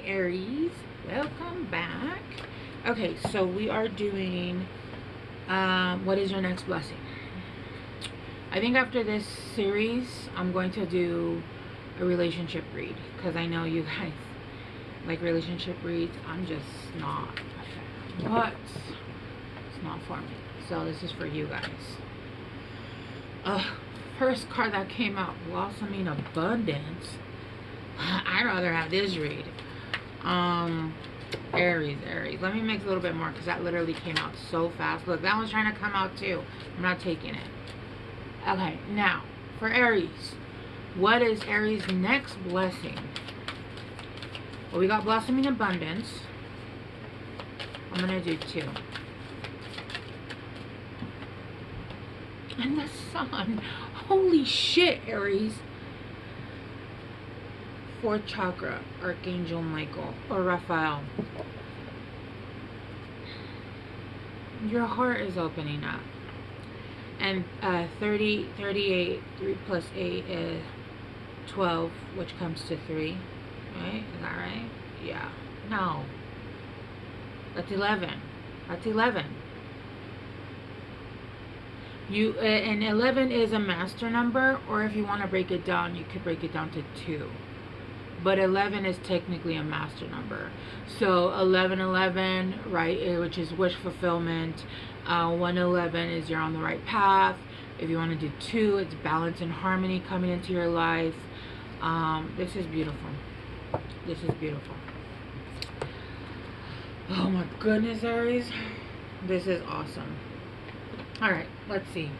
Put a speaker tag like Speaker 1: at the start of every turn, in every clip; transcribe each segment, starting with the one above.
Speaker 1: Aries, welcome back. Okay, so we are doing what is your next blessing? I think after this series I'm going to do a relationship read because I know you guys like relationship reads. I'm just not a fan, but it's not for me, so this is for you guys. First card that came out, blossoming abundance. I'd rather have this read. Aries. Let me mix a little bit more because that literally came out so fast. Look, that one's trying to come out too. I'm not taking it. Okay, now for Aries, what is Aries' next blessing? Well, we got blossoming abundance. I'm gonna do 2. And the sun. Holy shit, Aries. 4th chakra, Archangel Michael or Raphael. Your heart is opening up. And 38, 3 plus 8 is 12, which comes to 3. Right? Is that right? Yeah. No. That's 11. That's 11. And 11 is a master number, or if you want to break it down, you could break it down to 2. But 11 is technically a master number. So 1111, right, which is wish fulfillment. 111 is you're on the right path. If you want to do 2, it's balance and harmony coming into your life. This is beautiful. This is beautiful. Oh my goodness, Aries. This is awesome. All right, let's see.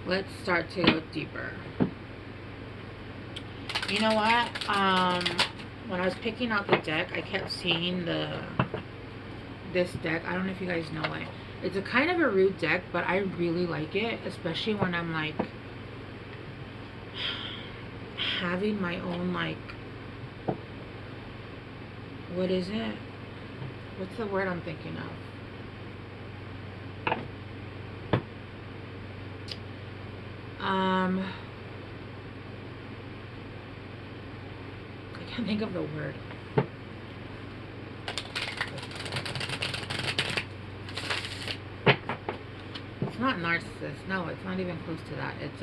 Speaker 1: Let's start to go deeper. You know what? When I was picking out the deck, I kept seeing this deck. I don't know if you guys know it. It's a kind of a rude deck, but I really like it, especially when I'm like having my own like, what is it? What's the word I'm thinking of? I can't think of the word. It's not narcissist. No, it's not even close to that. It's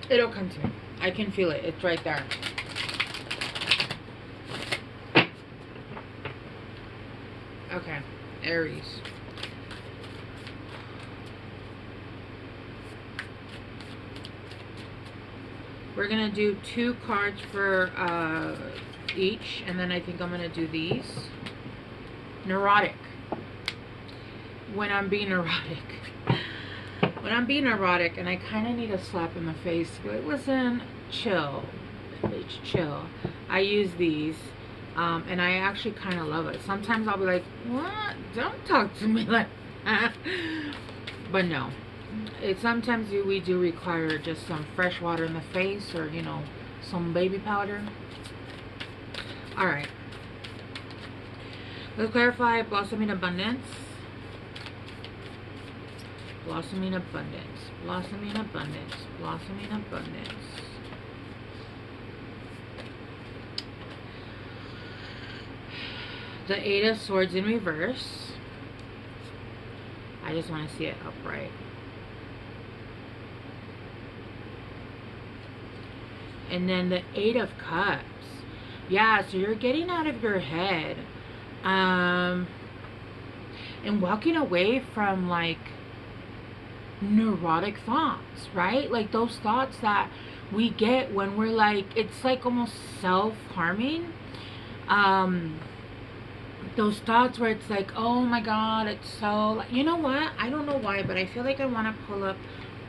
Speaker 1: it'll come to me. I can feel it. It's right there. Okay, Aries. We're gonna do 2 cards for each, and then I think I'm gonna do these. Neurotic. When I'm being neurotic. When I'm being neurotic and I kind of need a slap in the face, be like, listen, chill. Bitch, chill. I use these. And I actually kind of love it. Sometimes I'll be like, what? Don't talk to me like that. But no. Sometimes we do require just some fresh water in the face, or, you know, some baby powder. Alright. Let's clarify blossoming abundance. Blossoming abundance. Blossoming abundance. Blossoming abundance. The 8 of Swords in reverse. I just want to see it upright. And then the 8 of Cups. Yeah, so you're getting out of your head. And walking away from, like, neurotic thoughts, right? Like, those thoughts that we get when we're, like, it's, like, almost self-harming. Those thoughts where it's like, oh my god, it's so, you know what, I don't know why, but I feel like I want to pull up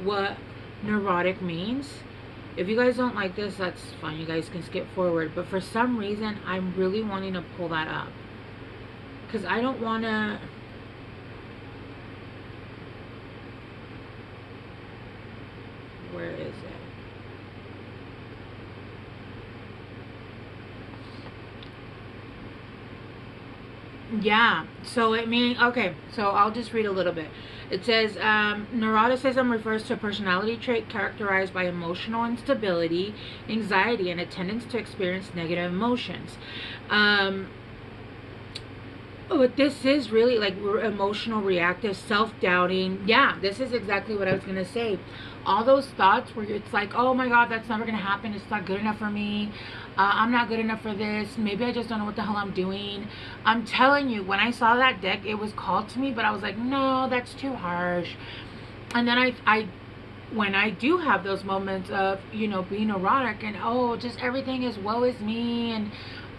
Speaker 1: what neurotic means. If you guys don't like this, that's fine, you guys can skip forward, but for some reason I'm really wanting to pull that up because I don't want to. Where is it? Yeah. So it means, okay, so I'll just read a little bit. It says, neuroticism refers to a personality trait characterized by emotional instability, anxiety, and a tendency to experience negative emotions. But this is really like we're emotional, reactive, self-doubting. Yeah, this is exactly what I was gonna say. All those thoughts where it's like, oh my god, that's never gonna happen. It's not good enough for me. I'm not good enough for this. Maybe I just don't know what the hell I'm doing. I'm telling you, when I saw that deck, it was called to me, but I was like, no, that's too harsh. And then when I do have those moments of, being erotic and, oh, just everything is woe is me and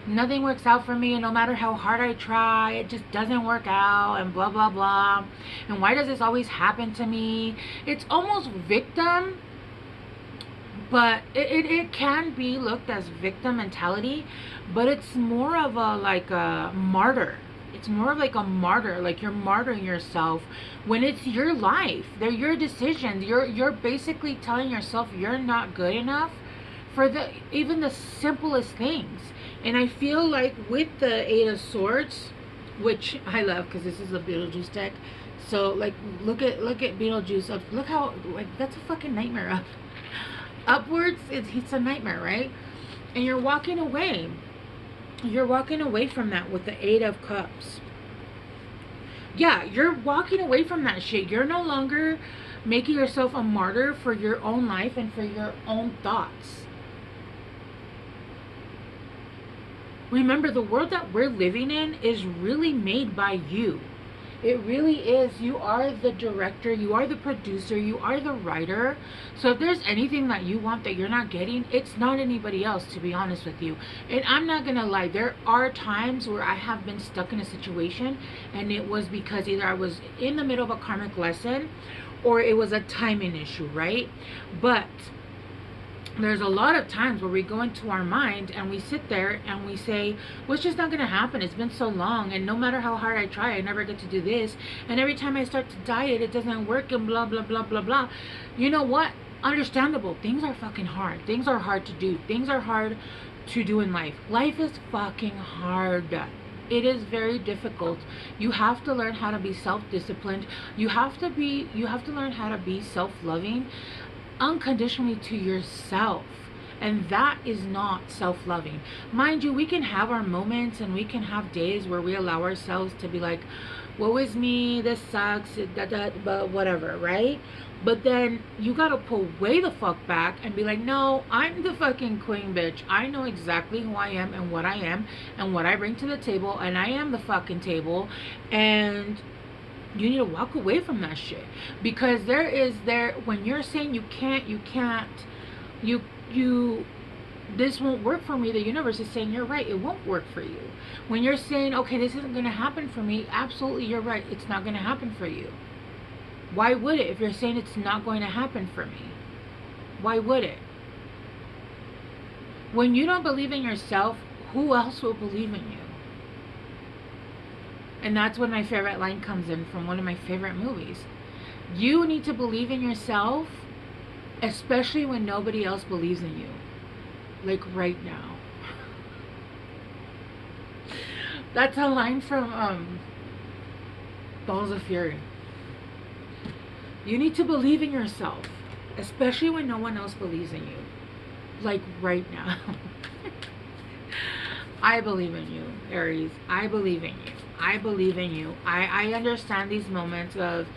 Speaker 1: nothing works out for me, and no matter how hard I try, it just doesn't work out, and blah blah blah, and why does this always happen to me? It's almost victim, but it can be looked as victim mentality, but it's more of a like a martyr. It's more of like a martyr, like you're martyring yourself when it's your life. They're your decisions. You're basically telling yourself you're not good enough for even the simplest things. And I feel like with the Eight of Swords, which I love because this is a Beetlejuice deck. So like look at Beetlejuice up. Look how like that's a fucking nightmare up. Upwards, it's a nightmare, right? And you're walking away. You're walking away from that with the Eight of Cups. Yeah, you're walking away from that shit. You're no longer making yourself a martyr for your own life and for your own thoughts. Remember, the world that we're living in is really made by you. It really is. You are the director, you are the producer, you are the writer. So if there's anything that you want that you're not getting, it's not anybody else, to be honest with you. And I'm not gonna lie, there are times where I have been stuck in a situation and it was because either I was in the middle of a karmic lesson or it was a timing issue, right? But there's a lot of times where we go into our mind and we sit there and we say, well, it's just not going to happen. It's been so long, and no matter how hard I try, I never get to do this. And every time I start to diet, it doesn't work, and blah, blah, blah, blah, blah. You know what? Understandable. Things are fucking hard. Things are hard to do. Things are hard to do in life. Life is fucking hard. It is very difficult. You have to learn how to be self-disciplined. You have to learn how to be self-loving unconditionally to yourself, and that is not self-loving. Mind you, we can have our moments and we can have days where we allow ourselves to be like, woe is me, this sucks, but whatever, right? But then you gotta pull way the fuck back and be like, no, I'm the fucking queen, bitch. I know exactly who I am and what I am and what I bring to the table, and I am the fucking table. And you need to walk away from that shit, because when you're saying you can't, this won't work for me, the universe is saying you're right, it won't work for you. When you're saying, okay, this isn't going to happen for me, absolutely, you're right, it's not going to happen for you. Why would it? If you're saying it's not going to happen for me, why would it? When you don't believe in yourself, who else will believe in you? And that's when my favorite line comes in from one of my favorite movies. You need to believe in yourself, especially when nobody else believes in you. Like right now. That's a line from Balls of Fury. You need to believe in yourself, especially when no one else believes in you. Like right now. I believe in you, Aries. I believe in you. I believe in you. I understand these moments of,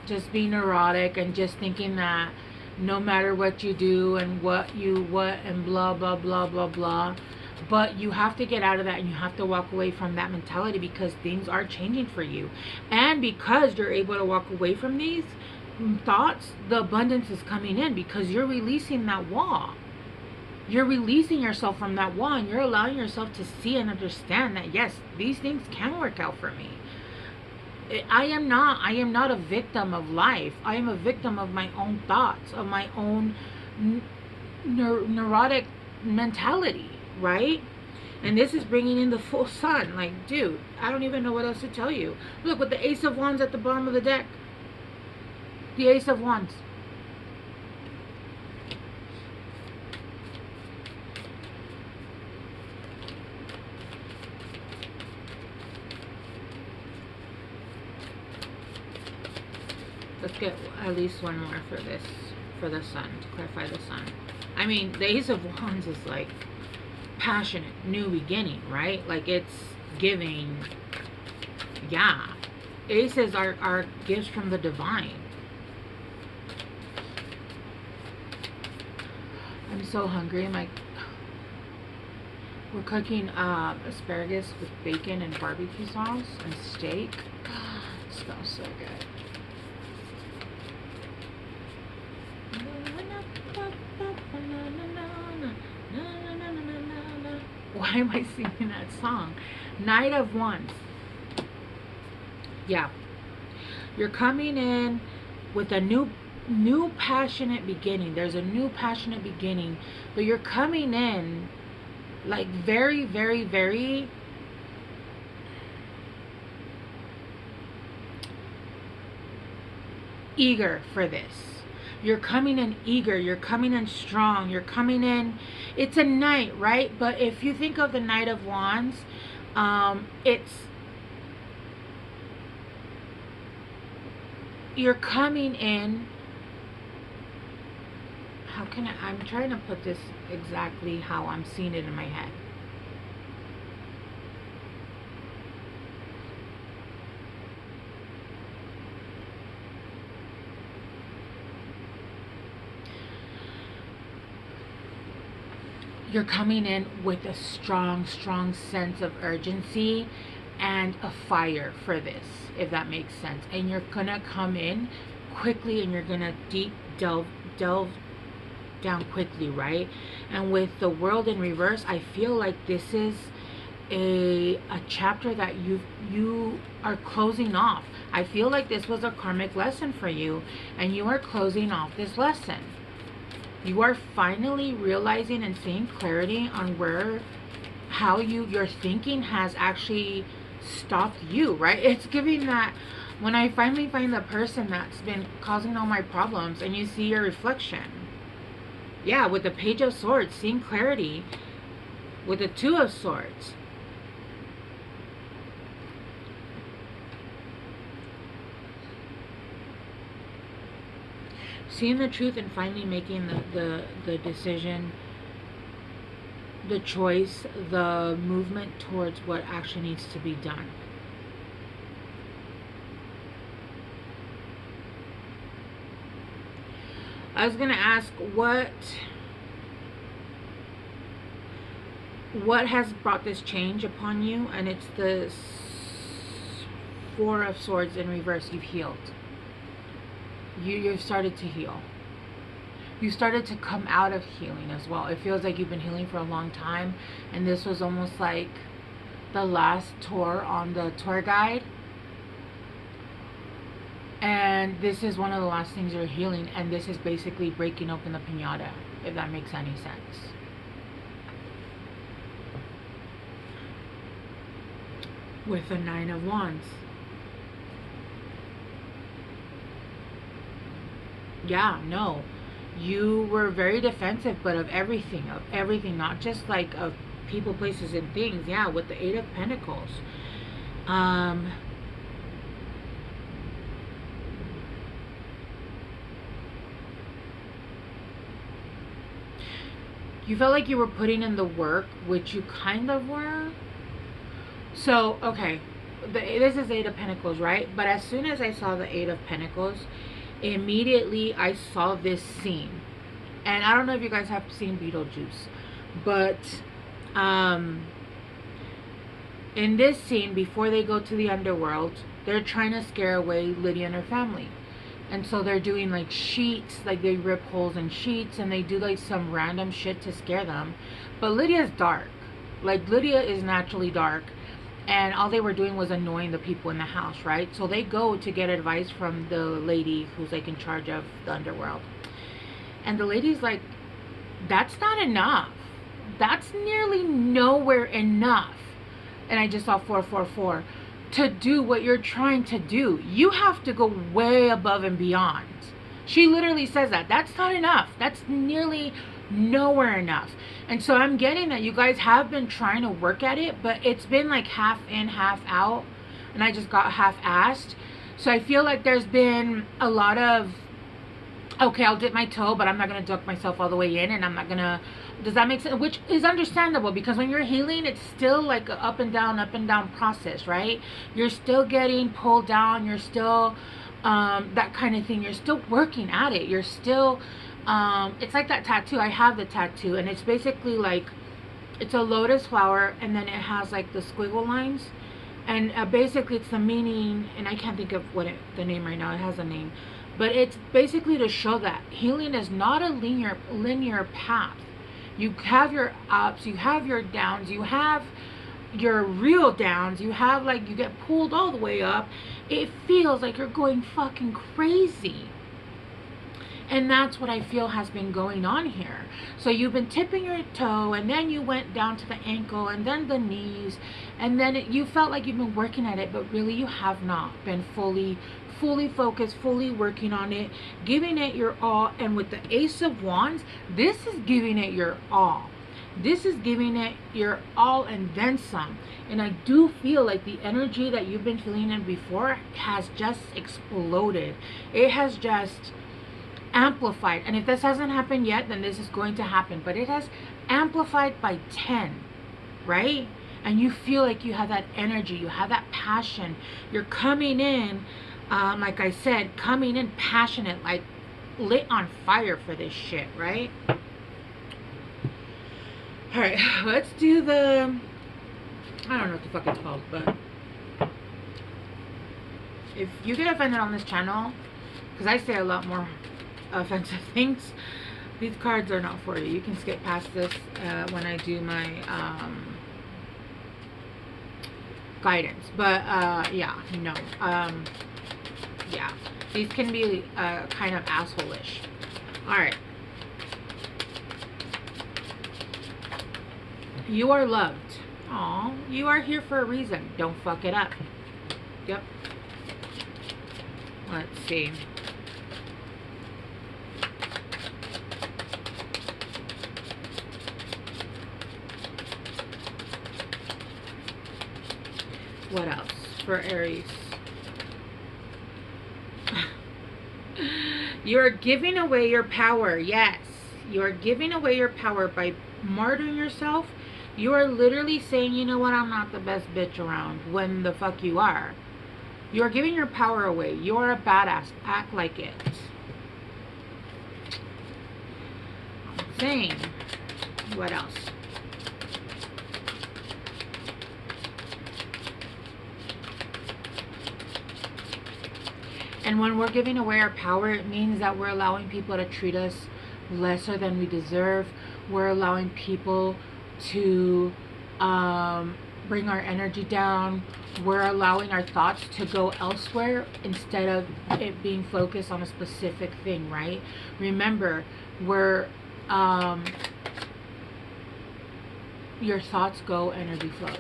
Speaker 1: just being neurotic and just thinking that no matter what you do and what and blah, blah, blah, blah, blah. But you have to get out of that and you have to walk away from that mentality, because things are changing for you. And because you're able to walk away from these thoughts, the abundance is coming in because you're releasing that wall. You're releasing yourself from that wall, and you're allowing yourself to see and understand that, yes, these things can work out for me. I am not a victim of life. I am a victim of my own thoughts, of my own neurotic mentality, right? And this is bringing in the full sun. Like, dude, I don't even know what else to tell you. Look, with the Ace of Wands at the bottom of the deck. The Ace of Wands. Let's get at least one more for this, for the sun, to clarify the sun. I mean, the Ace of Wands is like passionate, new beginning, right? Like it's giving, yeah. Aces are gifts from the divine. I'm so hungry. I'm like, we're cooking asparagus with bacon and barbecue sauce and steak. It smells so good. Why am I singing that song? Knight of Wands. Yeah. You're coming in with a new passionate beginning. There's a new passionate beginning, but you're coming in like very, very, very eager for this. You're coming in eager, you're coming in strong, you're coming in, it's a knight, right? But if you think of the Knight of Wands, you're coming in, how can I'm trying to put this exactly how I'm seeing it in my head. You're coming in with a strong sense of urgency and a fire for this, if that makes sense. And you're gonna come in quickly, and you're gonna delve down quickly, right? And with the World in reverse, I feel like this is a chapter that you are closing off. I feel like this was a karmic lesson for you, and you are closing off this lesson. You are finally realizing and seeing clarity on how your thinking has actually stopped you, right? It's giving that, when I finally find the person that's been causing all my problems, and you see your reflection. Yeah, with the Page of Swords, seeing clarity with the Two of Swords. Seeing the truth and finally making the decision, the choice, the movement towards what actually needs to be done. I was going to ask what has brought this change upon you, and it's the Four of Swords in reverse. You've healed. You've started to heal. You started to come out of healing as well. It feels like you've been healing for a long time, and this was almost like the last tour on the tour guide. And this is one of the last things you're healing, and this is basically breaking open the piñata, if that makes any sense. With the Nine of Wands. Yeah, no. You were very defensive, but of everything, not just like of people, places, and things. Yeah, with the Eight of Pentacles. You felt like you were putting in the work, which you kind of were. So, okay, this is Eight of Pentacles, right? But as soon as I saw the Eight of Pentacles, immediately I saw this scene. And I don't know if you guys have seen Beetlejuice, but in this scene, before they go to the underworld, they're trying to scare away Lydia and her family. And so they're doing like sheets, like they rip holes in sheets, and they do like some random shit to scare them. But Lydia's dark. Like Lydia is naturally dark, and all they were doing was annoying the people in the house, right? So they go to get advice from the lady who's like in charge of the underworld. And the lady's like, that's not enough. That's nearly nowhere enough. And I just saw 444. To do what you're trying to do, you have to go way above and beyond. She literally says that. That's not enough. That's nearly nowhere enough. And so I'm getting that you guys have been trying to work at it, but it's been like half in, half out. And I just got half-assed. So I feel like there's been a lot of, okay, I'll dip my toe, but I'm not going to dunk myself all the way in, and I'm not going to, does that make sense? Which is understandable, because when you're healing, it's still like a up and down process, right? You're still getting pulled down. You're still, that kind of thing. You're still working at it. You're still, it's like that tattoo. I have the tattoo, and it's basically like, it's a lotus flower, and then it has like the squiggle lines. And basically it's the meaning, and I can't think of the name right now. It has a name. But it's basically to show that healing is not a linear path. You have your ups, you have your downs, you have your real downs, you have like, you get pulled all the way up. It feels like you're going fucking crazy. And that's what I feel has been going on here. So you've been tipping your toe, and then you went down to the ankle, and then the knees, and then you felt like you've been working at it, but really you have not been fully focused, fully working on it, giving it your all. And with the Ace of Wands, this is giving it your all. This is giving it your all and then some. And I do feel like the energy that you've been feeling in before has just exploded. It has just amplified. And if this hasn't happened yet, then this is going to happen. But it has amplified by 10, right? And you feel like you have that energy, you have that passion. You're coming in, like I said, coming in passionate, like lit on fire for this shit, right? All right, let's do the, I don't know what the fuck it's called, but if you get offended on this channel, because I say a lot more offensive things, these cards are not for you. You can skip past this when I do my guidance. But yeah, no, yeah, these can be kind of asshole-ish. All right, you are loved. Aw, you are here for a reason. Don't fuck it up. Yep. Let's see. What else for Aries? You're giving away your power. Yes, you're giving away your power by martyring yourself. You are literally saying, you know what, I'm not the best bitch around, when the fuck you are. You're giving your power away. You're a badass. Act like it. I'm saying. What else? And when we're giving away our power, it means that we're allowing people to treat us lesser than we deserve. We're allowing people to bring our energy down. We're allowing our thoughts to go elsewhere instead of it being focused on a specific thing, right? Remember, we're your thoughts go, energy flows.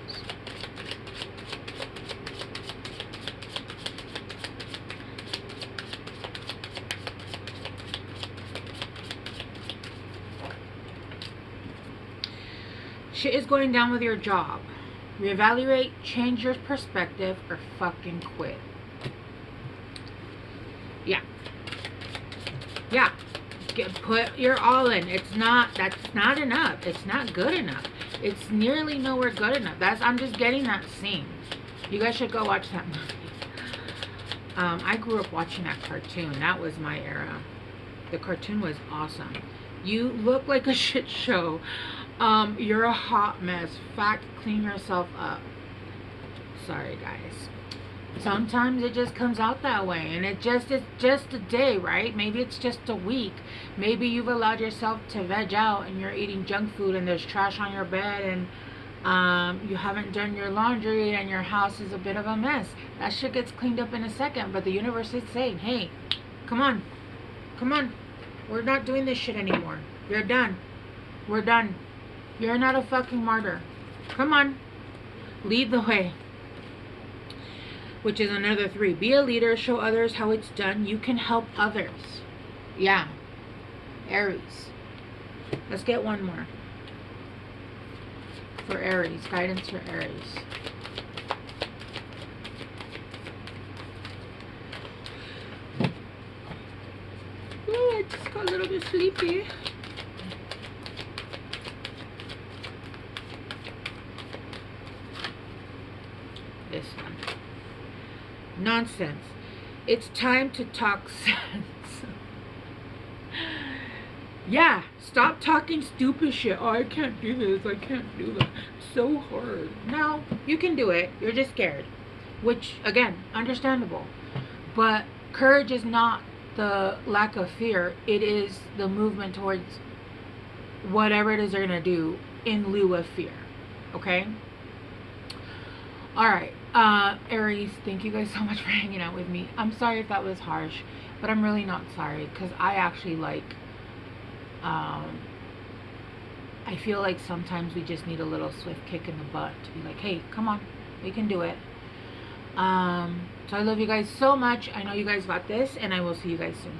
Speaker 1: Shit is going down with your job. Reevaluate, change your perspective, or fucking quit. Yeah. Yeah. Put your all in. That's not enough. It's not good enough. It's nearly nowhere good enough. I'm just getting that scene. You guys should go watch that movie. I grew up watching that cartoon. That was my era. The cartoon was awesome. You look like a shit show. You're a hot mess. Fact, clean yourself up. Sorry, guys. Sometimes it just comes out that way, and it's just a day, right? Maybe it's just a week. Maybe you've allowed yourself to veg out, and you're eating junk food, and there's trash on your bed, and you haven't done your laundry, and your house is a bit of a mess. That shit gets cleaned up in a second, but the universe is saying, hey, come on. Come on. We're not doing this shit anymore. You're done. We're done. You're not a fucking martyr. Come on. Lead the way. Which is another 3. Be a leader. Show others how it's done. You can help others. Yeah. Aries. Let's get one more. For Aries. Guidance for Aries. little sleepy. This one. Nonsense. It's time to talk sense. Yeah, stop talking stupid shit. Oh, I can't do this. I can't do that. It's so hard. No, you can do it. You're just scared. Which, again, understandable. But courage is not the lack of fear. It is the movement towards whatever it is you're going to do in lieu of fear. Okay? Alright. Aries, thank you guys so much for hanging out with me. I'm sorry if that was harsh, but I'm really not sorry, because I actually like, I feel like sometimes we just need a little swift kick in the butt to be like, hey, come on, we can do it. So I love you guys so much. I know you guys got this, and I will see you guys soon.